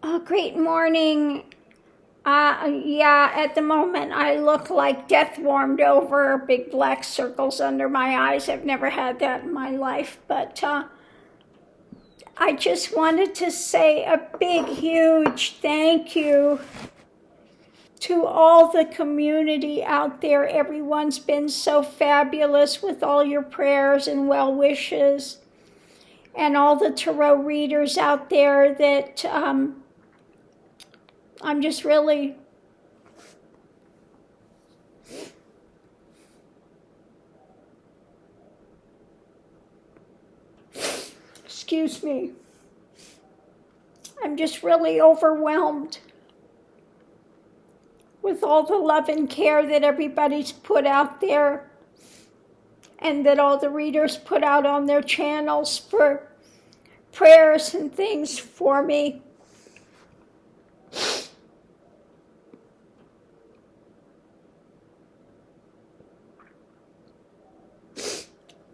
Great morning. Yeah, at the moment I look like death warmed over, big black circles under my eyes. I've never had that in my life, but I just wanted to say a big, huge thank you to all the community out there. Everyone's been so fabulous with all your prayers and well wishes, and all the tarot readers out there that I'm just really excuse me. I'm just really overwhelmed with all the love and care that everybody's put out there and that all the readers put out on their channels for prayers and things for me.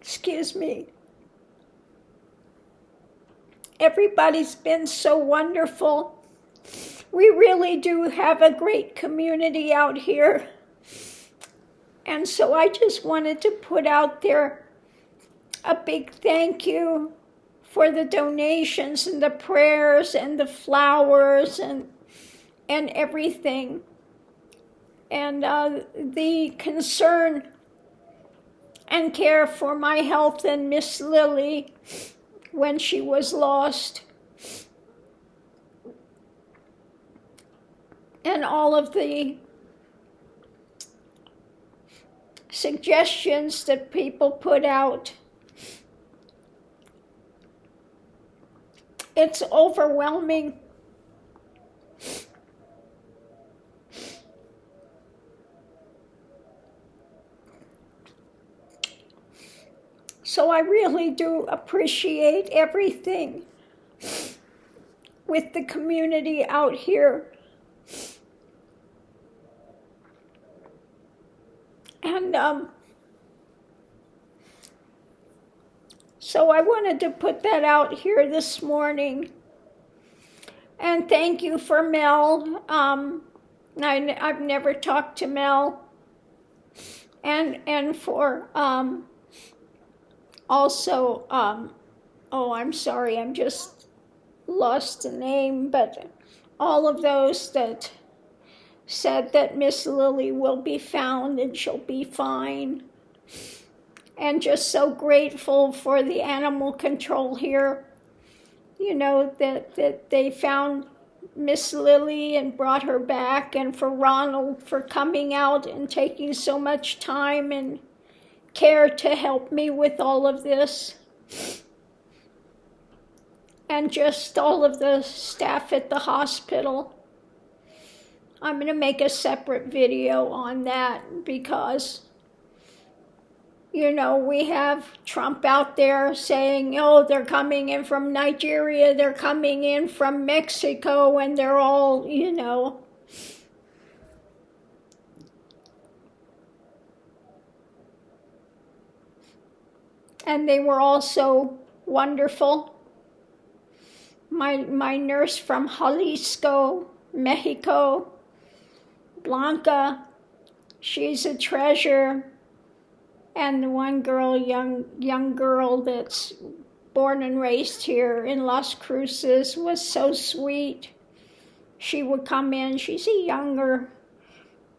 Excuse me. Everybody's been so wonderful. We really do have a great community out here. And so I just wanted to put out there a big thank you for the donations and the prayers and the flowers and everything. And the concern and care for my health and Miss Lily when she was lost. And all of the suggestions that people put out. It's overwhelming. So I really do appreciate everything with the community out here. And so I wanted to put that out here this morning. And thank you for Mel. I've never talked to Mel. And for also, oh, I'm sorry, I'm just lost the name, but all of those that said that Miss Lily will be found and she'll be fine. And just so grateful for the animal control here, you know, that they found Miss Lily and brought her back, and for Ronald for coming out and taking so much time and care to help me with all of this. And just all of the staff at the hospital. I'm going to make a separate video on that because, you know, we have Trump out there saying, oh, they're coming in from Nigeria, they're coming in from Mexico, and they're all, you know, and they were all so wonderful. My nurse from Jalisco, Mexico, Blanca, she's a treasure. And the one girl, young girl that's born and raised here in Las Cruces, was so sweet. She would come in, she's a younger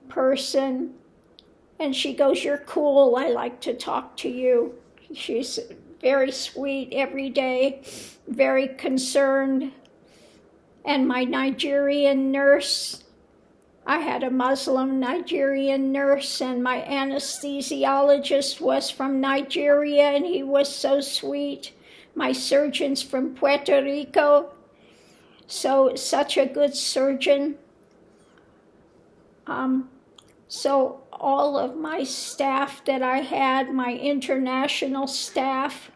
person, and she goes, you're cool, I like to talk to you. She's very sweet every day, very concerned. And my Nigerian nurse, I had a Muslim Nigerian nurse, and my anesthesiologist was from Nigeria, and he was so sweet. My surgeon's from Puerto Rico, so such a good surgeon. So all of my staff that I had, my international staff,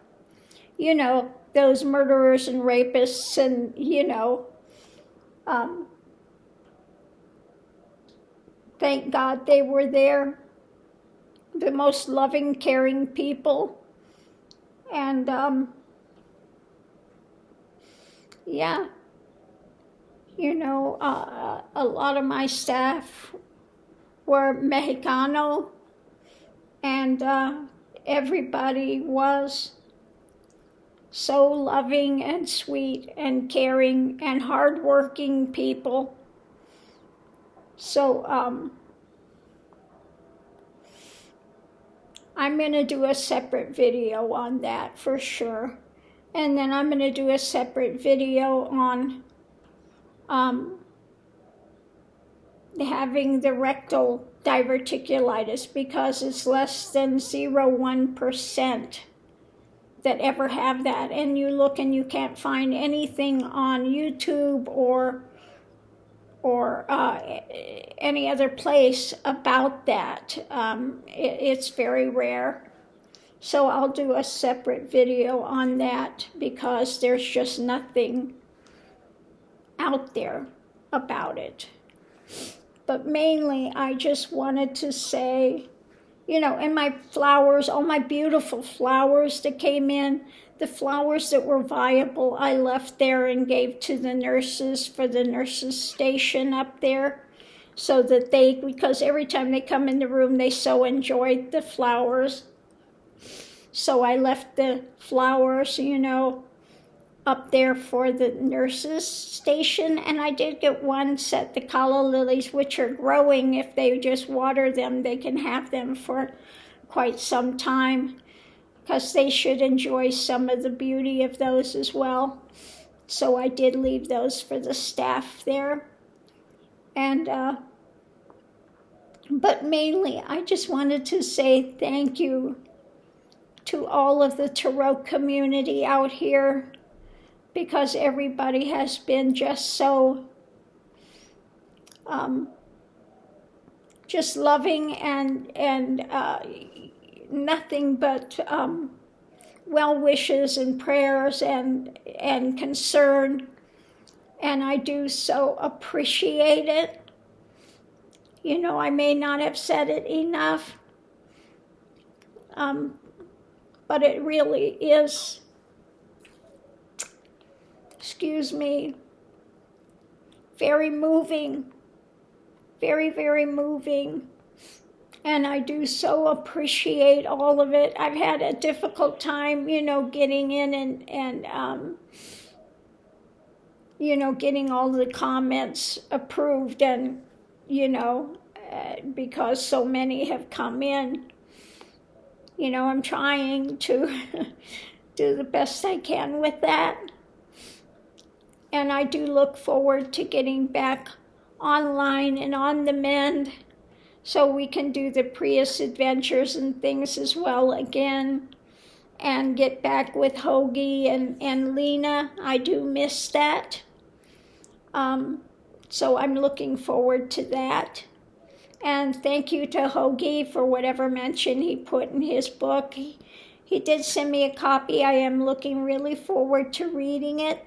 you know, those murderers and rapists and, you know, thank God they were there. The most loving, caring people. And, yeah, A lot of my staff were Mexicano, and everybody was so loving and sweet and caring and hardworking people. So I'm going to do a separate video on that for sure. And then I'm going to do a separate video on having the rectal diverticulitis, because it's less than 0.01% that ever have that. And you look and you can't find anything on YouTube or any other place about that. It's very rare. So I'll do a separate video on that, because there's just nothing out there about it. But mainly I just wanted to say, and my flowers, all my beautiful flowers that came in, the flowers that were viable, I left there and gave to the nurses for the nurses station up there, so that because every time they come in the room, they so enjoyed the flowers. So I left the flowers, up there for the nurses station. And I did get one set, the calla lilies, which are growing. If they just water them, they can have them for quite some time, because they should enjoy some of the beauty of those as well. So I did leave those for the staff there. And but mainly I just wanted to say thank you to all of the tarot community out here, because everybody has been just so just loving and nothing but well wishes and prayers and concern, and I do so appreciate it. I may not have said it enough, but it really is, very moving, very, very moving. And I do so appreciate all of it. I've had a difficult time, getting in and getting all the comments approved, and, because so many have come in. I'm trying to do the best I can with that. And I do look forward to getting back online and on the mend, so we can do the Prius adventures and things as well again, and get back with Hoagie and Lena. I do miss that. So I'm looking forward to that. And thank you to Hoagie for whatever mention he put in his book. He did send me a copy. I am looking really forward to reading it.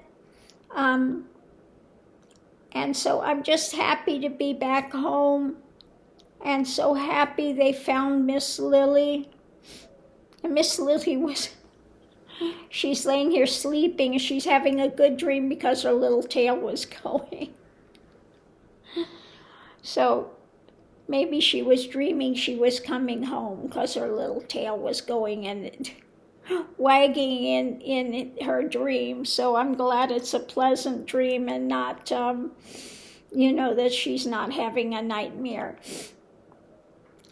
And so I'm just happy to be back home, and so happy they found Miss Lily. And Miss Lily she's laying here sleeping, and she's having a good dream because her little tail was going. So maybe she was dreaming she was coming home, because her little tail was going and wagging in her dream. So I'm glad it's a pleasant dream and not, that she's not having a nightmare.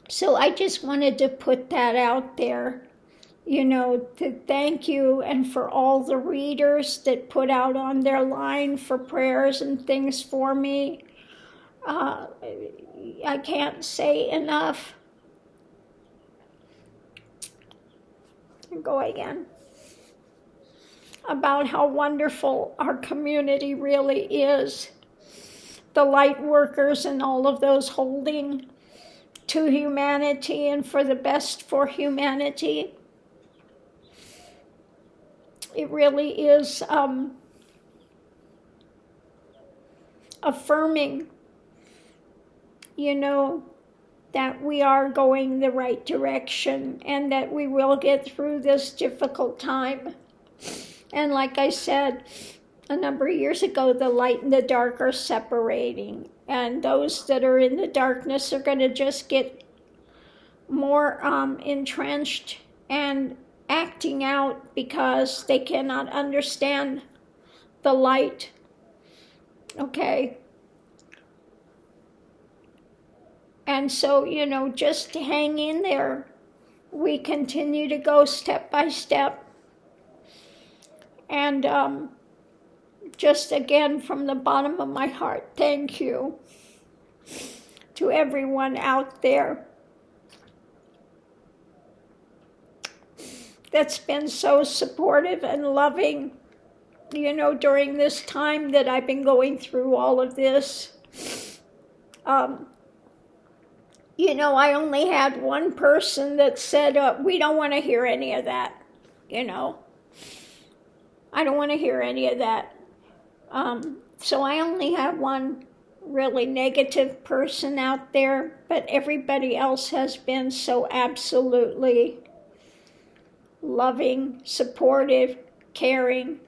So I just wanted to put that out there, to thank you, and for all the readers that put out on their line for prayers and things for me. I can't say enough. Go again. About how wonderful our community really is. The light workers and all of those holding to humanity and for the best for humanity. It really is affirming, that we are going the right direction, and that we will get through this difficult time. And like I said, a number of years ago, the light and the dark are separating. And those that are in the darkness are going to just get more entrenched and acting out because they cannot understand the light. Okay? And so, just hang in there. We continue to go step by step. And just again, from the bottom of my heart, thank you to everyone out there that's been so supportive and loving, during this time that I've been going through all of this. I only had one person that said, we don't want to hear any of that, I don't want to hear any of that. So I only have one really negative person out there, but everybody else has been so absolutely loving, supportive, caring,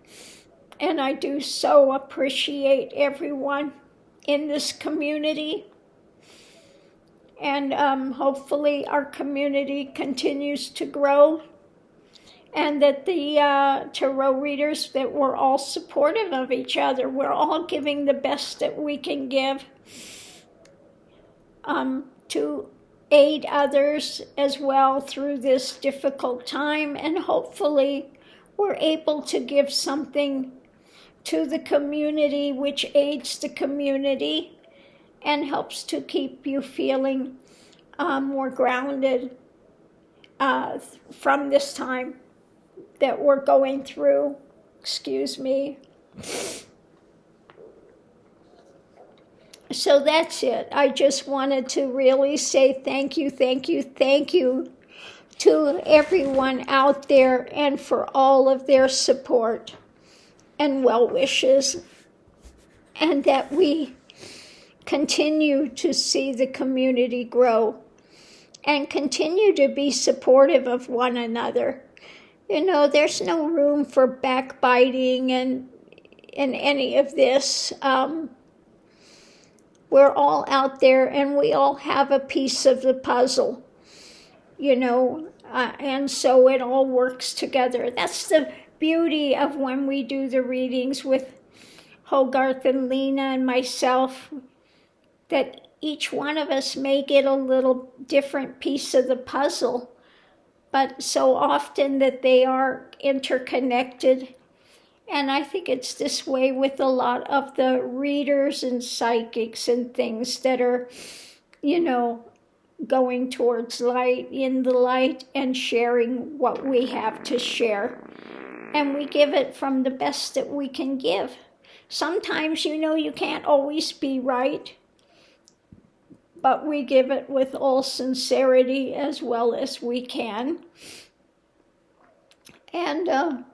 and I do so appreciate everyone in this community. And hopefully our community continues to grow, and that the tarot readers, that we're all supportive of each other. We're all giving the best that we can give to aid others as well through this difficult time, and hopefully we're able to give something to the community which aids the community and helps to keep you feeling more grounded from this time that we're going through. Excuse me. So that's it. I just wanted to really say thank you to everyone out there, and for all of their support and well wishes, and that we continue to see the community grow and continue to be supportive of one another. There's no room for backbiting and any of this. We're all out there, and we all have a piece of the puzzle, and so it all works together. That's the beauty of when we do the readings with Hogarth and Lena and myself, that each one of us may get a little different piece of the puzzle, but so often that they are interconnected. And I think it's this way with a lot of the readers and psychics and things that are, going towards light, in the light, and sharing what we have to share. And we give it from the best that we can give. Sometimes, you can't always be right, but we give it with all sincerity as well as we can. And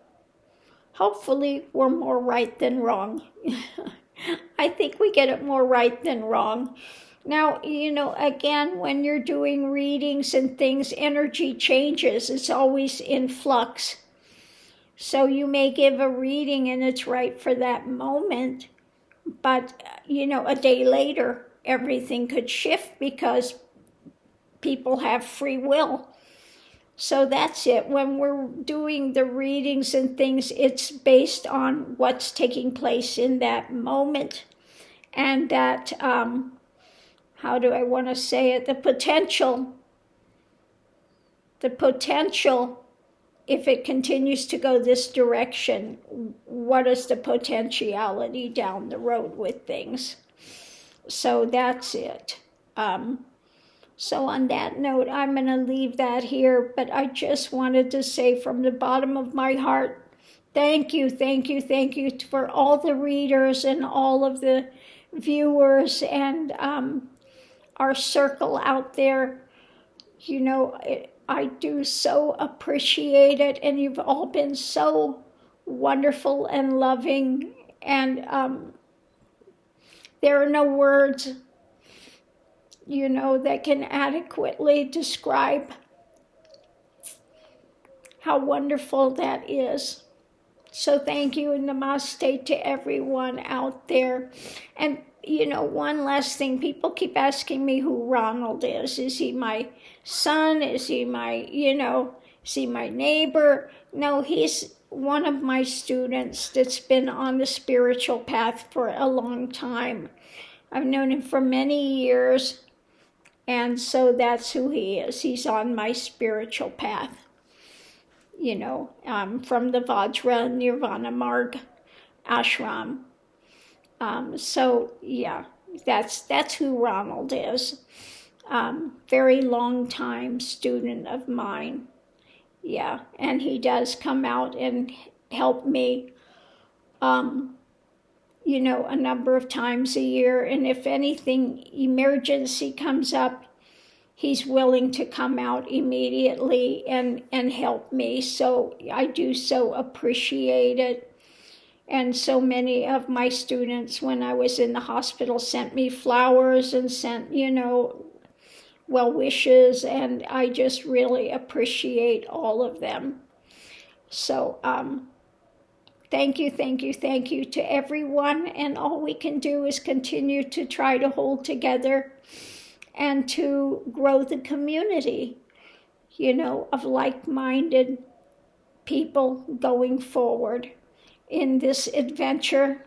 hopefully we're more right than wrong. I think we get it more right than wrong. Now, again, when you're doing readings and things, energy changes. It's always in flux. So you may give a reading and it's right for that moment, but, a day later, everything could shift because people have free will. So that's it. When we're doing the readings and things, it's based on what's taking place in that moment. And that, how do I want to say it? The potential, if it continues to go this direction, what is the potentiality down the road with things? So that's it. So on that note, I'm going to leave that here, but I just wanted to say from the bottom of my heart, thank you for all the readers and all of the viewers and our circle out there. I do so appreciate it, and you've all been so wonderful and loving, and there are no words that can adequately describe how wonderful that is. So thank you and namaste to everyone out there. And, one last thing. People keep asking me who Ronald is. Is he my son? Is he is he my neighbor? No, he's one of my students that's been on the spiritual path for a long time. I've known him for many years, and so that's who he is. He's on my spiritual path. From the Vajra Nirvana Marg ashram. So yeah, that's who Ronald is. Very long time student of mine. Yeah, and he does come out and help me, a number of times a year. And if anything emergency comes up, he's willing to come out immediately and help me. So I do so appreciate it. And so many of my students, when I was in the hospital, sent me flowers and sent, well wishes. And I just really appreciate all of them. So thank you to everyone. And all we can do is continue to try to hold together and to grow the community, of like-minded people going forward in this adventure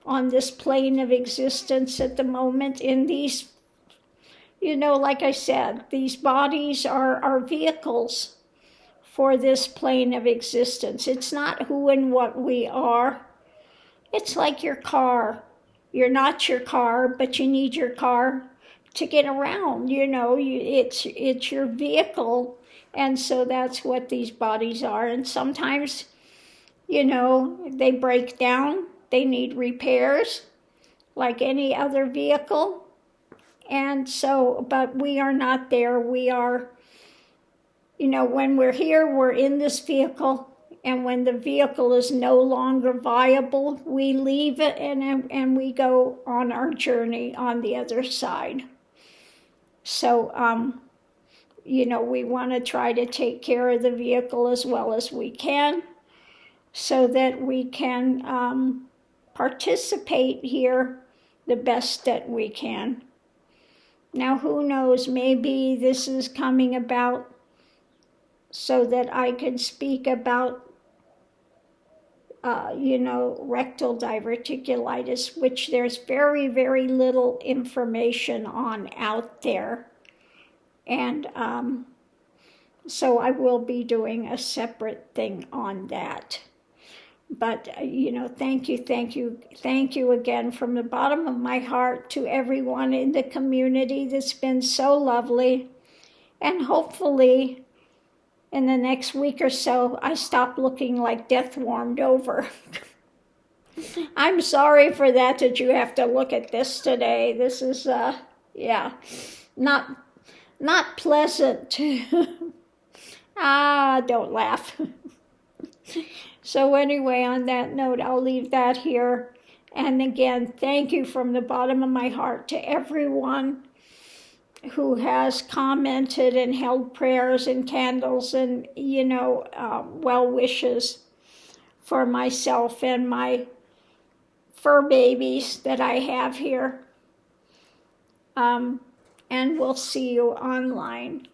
on this plane of existence at the moment. In these, like I said, these bodies are our vehicles for this plane of existence. It's not who and what we are. It's like your car. You're not your car, but you need your car to get around. It's your vehicle. And so that's what these bodies are. And sometimes, they break down. They need repairs like any other vehicle. And so, but we are not there. We are, when we're here, we're in this vehicle. And when the vehicle is no longer viable, we leave it and we go on our journey on the other side. So, we want to try to take care of the vehicle as well as we can so that we can participate here the best that we can. Now, who knows, maybe this is coming about so that I can speak about, rectal diverticulitis, which there's very, very little information on out there. And so I will be doing a separate thing on that. But, thank you again from the bottom of my heart to everyone in the community that's been so lovely. And hopefully in the next week or so, I stop looking like death warmed over. I'm sorry for that you have to look at this today. This is, not pleasant. Don't laugh. So anyway, on that note, I'll leave that here. And again, thank you from the bottom of my heart to everyone who has commented and held prayers and candles and, well wishes for myself and my fur babies that I have here. And we'll see you online.